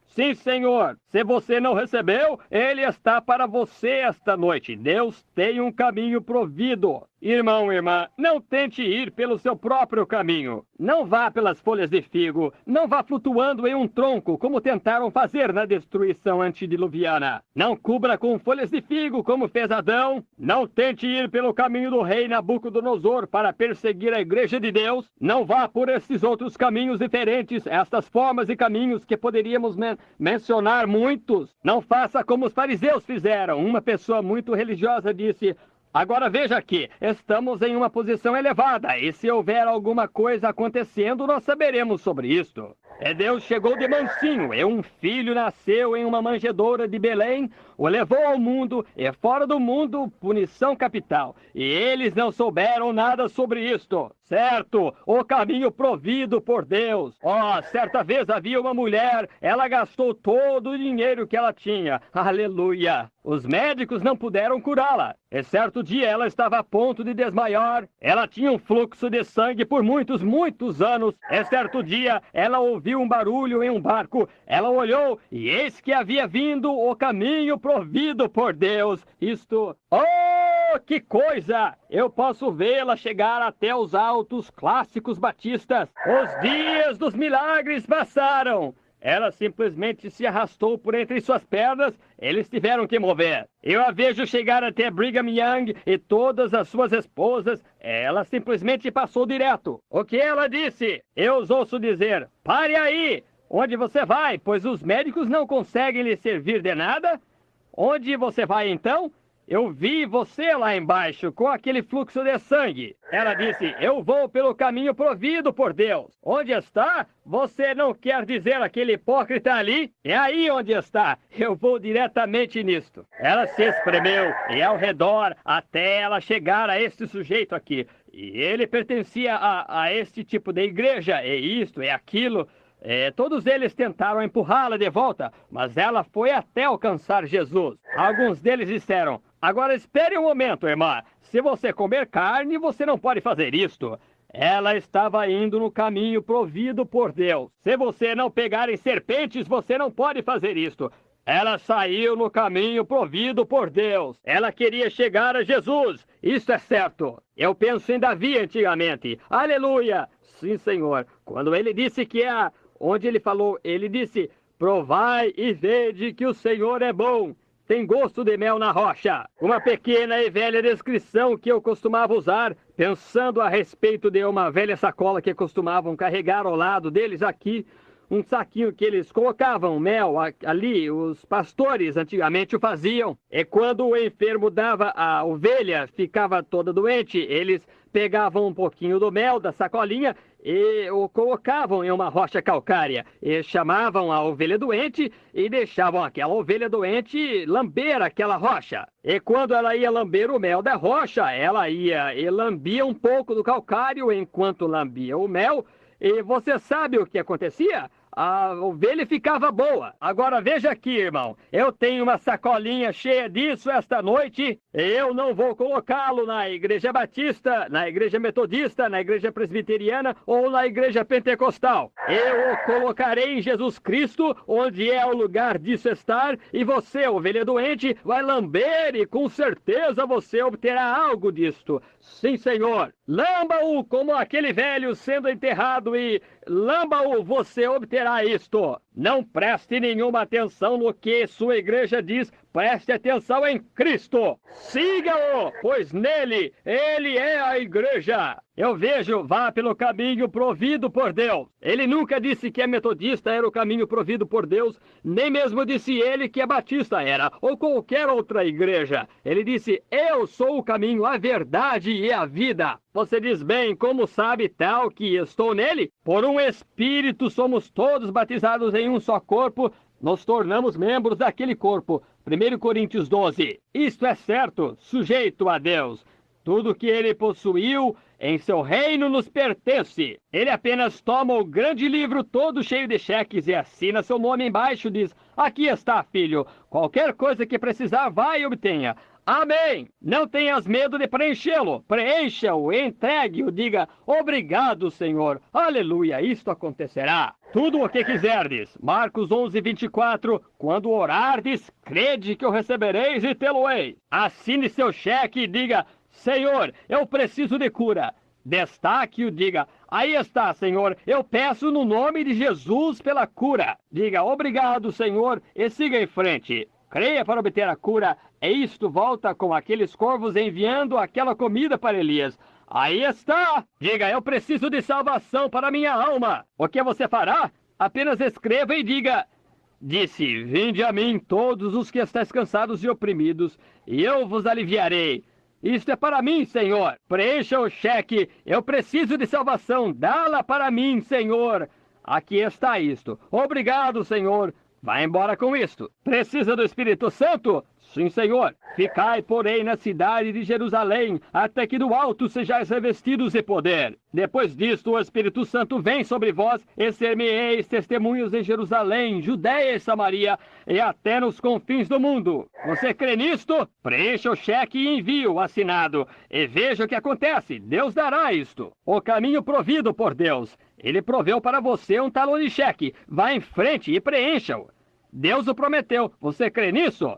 Sim, Senhor. Se você não recebeu, ele está para você esta noite. Deus tem um caminho provido. Irmão, irmã, não tente ir pelo seu próprio caminho. Não vá pelas folhas de figo. Não vá flutuando em um tronco, como tentaram fazer na destruição antediluviana. Não cubra com folhas de figo, como fez Adão. Não tente ir pelo caminho do rei Nabucodonosor para perseguir a igreja de Deus. Não vá por esses outros caminhos diferentes, estas formas e caminhos que poderíamos mencionar muitos. Não faça como os fariseus fizeram. Uma pessoa muito religiosa disse: agora veja aqui, estamos em uma posição elevada, e se houver alguma coisa acontecendo, nós saberemos sobre isto. Deus chegou de mansinho, e um filho nasceu em uma manjedoura de Belém, o levou ao mundo, e fora do mundo, punição capital. E eles não souberam nada sobre isto. Certo, o caminho provido por Deus. Certa vez havia uma mulher, ela gastou todo o dinheiro que ela tinha. Aleluia! Os médicos não puderam curá-la. E certo dia ela estava a ponto de desmaiar. Ela tinha um fluxo de sangue por muitos, muitos anos. E certo dia ela ouviu um barulho em um barco. Ela olhou e eis que havia vindo o caminho provido por Deus. Que coisa! Eu posso vê-la chegar até os altos clássicos batistas. Os dias dos milagres passaram. Ela simplesmente se arrastou por entre suas pernas. Eles tiveram que mover. Eu a vejo chegar até Brigham Young e todas as suas esposas. Ela simplesmente passou direto. O que ela disse? Eu os ouço dizer: pare aí! Onde você vai? Pois os médicos não conseguem lhe servir de nada. Onde você vai então? Eu vi você lá embaixo com aquele fluxo de sangue. Ela disse: eu vou pelo caminho provido por Deus. Onde está? Você não quer dizer aquele hipócrita ali? É aí onde está. Eu vou diretamente nisto. Ela se espremeu e ao redor até ela chegar a este sujeito aqui. E ele pertencia a este tipo de igreja. É isto, é aquilo. Todos eles tentaram empurrá-la de volta, mas ela foi até alcançar Jesus. Alguns deles disseram: agora espere um momento, irmã. Se você comer carne, você não pode fazer isto. Ela estava indo no caminho provido por Deus. Se você não pegar em serpentes, você não pode fazer isto. Ela saiu no caminho provido por Deus. Ela queria chegar a Jesus. Isso é certo. Eu penso em Davi antigamente. Aleluia! Sim, Senhor. Quando ele disse que onde ele falou, ele disse: provai e vede que o Senhor é bom. Tem gosto de mel na rocha. Uma pequena e velha descrição que eu costumava usar, pensando a respeito de uma velha sacola que costumavam carregar ao lado deles aqui, um saquinho que eles colocavam mel ali, os pastores antigamente o faziam. E quando o enfermo dava, a ovelha ficava toda doente, eles pegavam um pouquinho do mel da sacolinha e o colocavam em uma rocha calcária. E chamavam a ovelha doente e deixavam aquela ovelha doente lamber aquela rocha. E quando ela ia lamber o mel da rocha, ela ia e lambia um pouco do calcário enquanto lambia o mel. E você sabe o que acontecia? A ovelha ficava boa. Agora veja aqui, irmão. Eu tenho uma sacolinha cheia disso esta noite. Eu não vou colocá-lo na igreja batista, na igreja metodista, na igreja presbiteriana ou na igreja pentecostal. Eu o colocarei em Jesus Cristo, onde é o lugar disso estar. E você, ovelha doente, vai lamber e com certeza você obterá algo disto. Sim, Senhor. Lamba-o como aquele velho sendo enterrado e lamba-o, você obterá isto. Não preste nenhuma atenção no que sua igreja diz. Preste atenção em Cristo. Siga-o, pois nele, ele é a igreja. Eu vejo, vá pelo caminho provido por Deus. Ele nunca disse que a metodista era o caminho provido por Deus, nem mesmo disse ele que a batista era, ou qualquer outra igreja. Ele disse: eu sou o caminho, a verdade e a vida. Você diz bem, como sabe tal que estou nele? Por um Espírito somos todos batizados em um só corpo, nos tornamos membros daquele corpo. 1 Coríntios 12. Isto é certo, sujeito a Deus. Tudo que ele possuiu em seu reino nos pertence. Ele apenas toma o grande livro todo cheio de cheques e assina seu nome embaixo. Diz: aqui está, filho. Qualquer coisa que precisar, vai e obtenha. amém. Não tenhas medo de preenchê-lo. Preencha-o, entregue-o, diga, obrigado, Senhor. Aleluia, isto acontecerá. Tudo o que quiserdes. Marcos 11:24. Quando orardes, crede que o recebereis e tê-lo-ei. Assine seu cheque e diga, Senhor, eu preciso de cura. Destaque-o, diga, aí está, Senhor, eu peço no nome de Jesus pela cura. Diga, obrigado, Senhor, e siga em frente. Creia para obter a cura, e isto volta com aqueles corvos enviando aquela comida para Elias. Aí está! Diga, eu preciso de salvação para minha alma. O que você fará? Apenas escreva e diga, disse, vinde a mim todos os que estáis cansados e oprimidos, e eu vos aliviarei. Isto é para mim, Senhor. Preencha o cheque. Eu preciso de salvação. Dá-la para mim, Senhor. Aqui está isto. Obrigado, Senhor. Vá embora com isto. Precisa do Espírito Santo? Sim, Senhor. Ficai, porém, na cidade de Jerusalém, até que do alto sejais revestidos de poder. Depois disto, o Espírito Santo vem sobre vós, e ser-me-eis testemunhos em Jerusalém, Judeia e Samaria, e até nos confins do mundo. Você crê nisto? Preencha o cheque e envie-o assinado, e veja o que acontece. Deus dará isto. O caminho provido por Deus. Ele proveu para você um talão de cheque. Vá em frente e preencha-o. Deus o prometeu. Você crê nisso?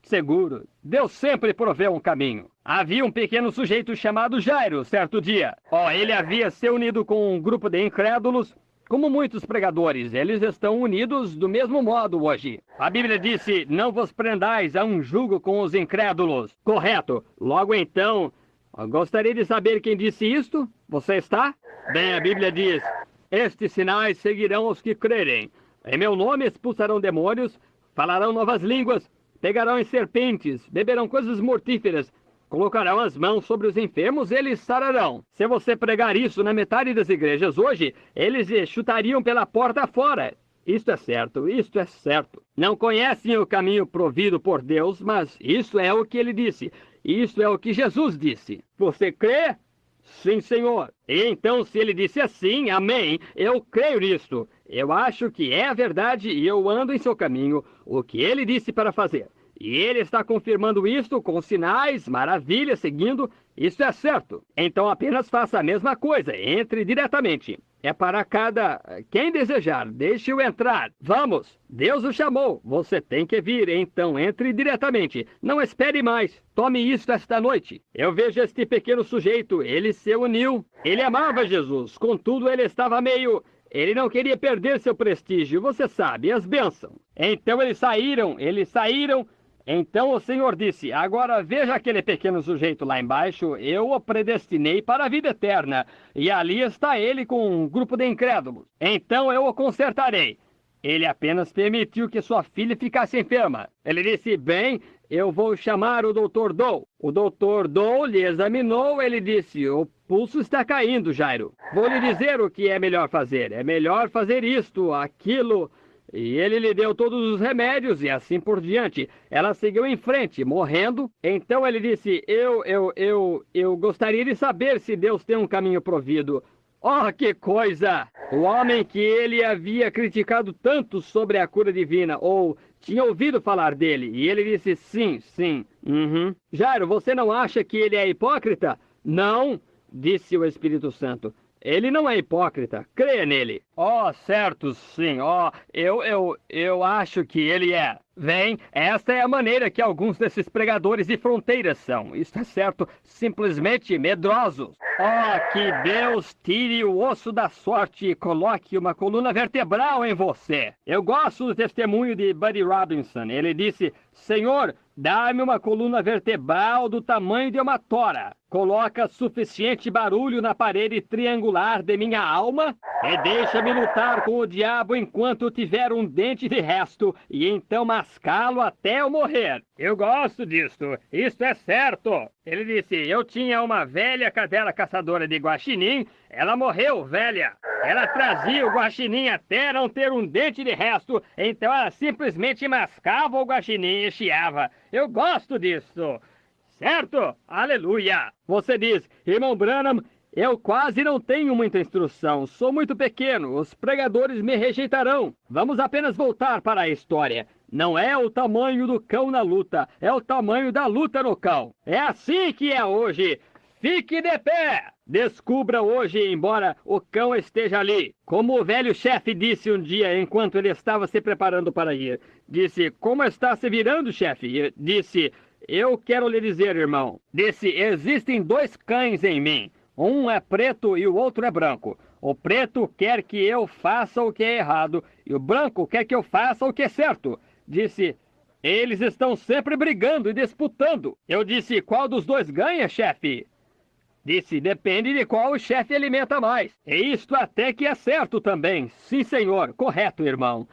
Seguro, Deus sempre proveu um caminho. Havia um pequeno sujeito chamado Jairo, certo dia. Ele havia se unido com um grupo de incrédulos, como muitos pregadores. Eles estão unidos do mesmo modo hoje. A Bíblia disse, não vos prendais a um jugo com os incrédulos. Correto. Logo então, gostaria de saber quem disse isto? Você está? Bem, a Bíblia diz, estes sinais seguirão os que crerem. Em meu nome expulsarão demônios, falarão novas línguas, pegarão em serpentes, beberão coisas mortíferas, colocarão as mãos sobre os enfermos e eles sararão. Se você pregar isso na metade das igrejas hoje, eles chutariam pela porta fora. Isto é certo, isto é certo. Não conhecem o caminho provido por Deus, mas isso é o que ele disse. Isso é o que Jesus disse. Você crê? Sim, Senhor. E então, se ele disse assim, amém, eu creio nisto. Eu acho que é a verdade e eu ando em seu caminho, o que ele disse para fazer. E ele está confirmando isto com sinais, maravilhas, seguindo. Isso é certo. Então apenas faça a mesma coisa, entre diretamente. É para quem desejar, deixe-o entrar. Vamos, Deus o chamou, você tem que vir, então entre diretamente. Não espere mais, tome isto esta noite. Eu vejo este pequeno sujeito, ele se uniu. Ele amava Jesus, contudo ele estava meio... Ele não queria perder seu prestígio, você sabe, as bênçãos. Então eles saíram. Então o Senhor disse, agora veja aquele pequeno sujeito lá embaixo, eu o predestinei para a vida eterna, e ali está ele com um grupo de incrédulos. Então eu o consertarei. Ele apenas permitiu que sua filha ficasse enferma. Ele disse, bem, eu vou chamar o Dr. Doe. O Dr. Doe lhe examinou, ele disse, o pulso está caindo, Jairo. Vou lhe dizer o que é melhor fazer. É melhor fazer isto, aquilo... E ele lhe deu todos os remédios e assim por diante. Ela seguiu em frente, morrendo. Então ele disse, eu gostaria de saber se Deus tem um caminho provido. Oh, que coisa! O homem que ele havia criticado tanto sobre a cura divina, ou tinha ouvido falar dele, e ele disse, sim. Jairo, você não acha que ele é hipócrita? Não, disse o Espírito Santo. Ele não é hipócrita, creia nele. Certo, sim, eu acho que ele é. Bem, esta é a maneira que alguns desses pregadores de fronteiras são. Isso é certo, simplesmente medrosos. Que Deus tire o osso da sorte e coloque uma coluna vertebral em você. Eu gosto do testemunho de Buddy Robinson. Ele disse, Senhor, dá-me uma coluna vertebral do tamanho de uma tora. Coloca suficiente barulho na parede triangular de minha alma e deixa-me lutar com o diabo enquanto tiver um dente de resto e então mascá-lo até eu morrer. Eu gosto disto. Isto é certo. Ele disse, eu tinha uma velha cadela caçadora de guaxinim. Ela morreu, velha. Ela trazia o guaxinim até não ter um dente de resto. Então ela simplesmente mascava o guaxinim e chiava. Eu gosto disso. Certo? Aleluia! Você diz, irmão Branham, eu quase não tenho muita instrução, sou muito pequeno, os pregadores me rejeitarão. Vamos apenas voltar para a história. Não é o tamanho do cão na luta, é o tamanho da luta no cão. É assim que é hoje. Fique de pé! Descubra hoje, embora o cão esteja ali. Como o velho chefe disse um dia, enquanto ele estava se preparando para ir. Disse, como está se virando, chefe? Disse, eu quero lhe dizer, irmão. Disse, existem 2 cães em mim. Um é preto e o outro é branco. O preto quer que eu faça o que é errado, e o branco quer que eu faça o que é certo. Disse, eles estão sempre brigando e disputando. Eu disse, qual dos 2 ganha, chefe? Disse, depende de qual o chefe alimenta mais. E isto até que é certo também. Sim, senhor. Correto, irmão.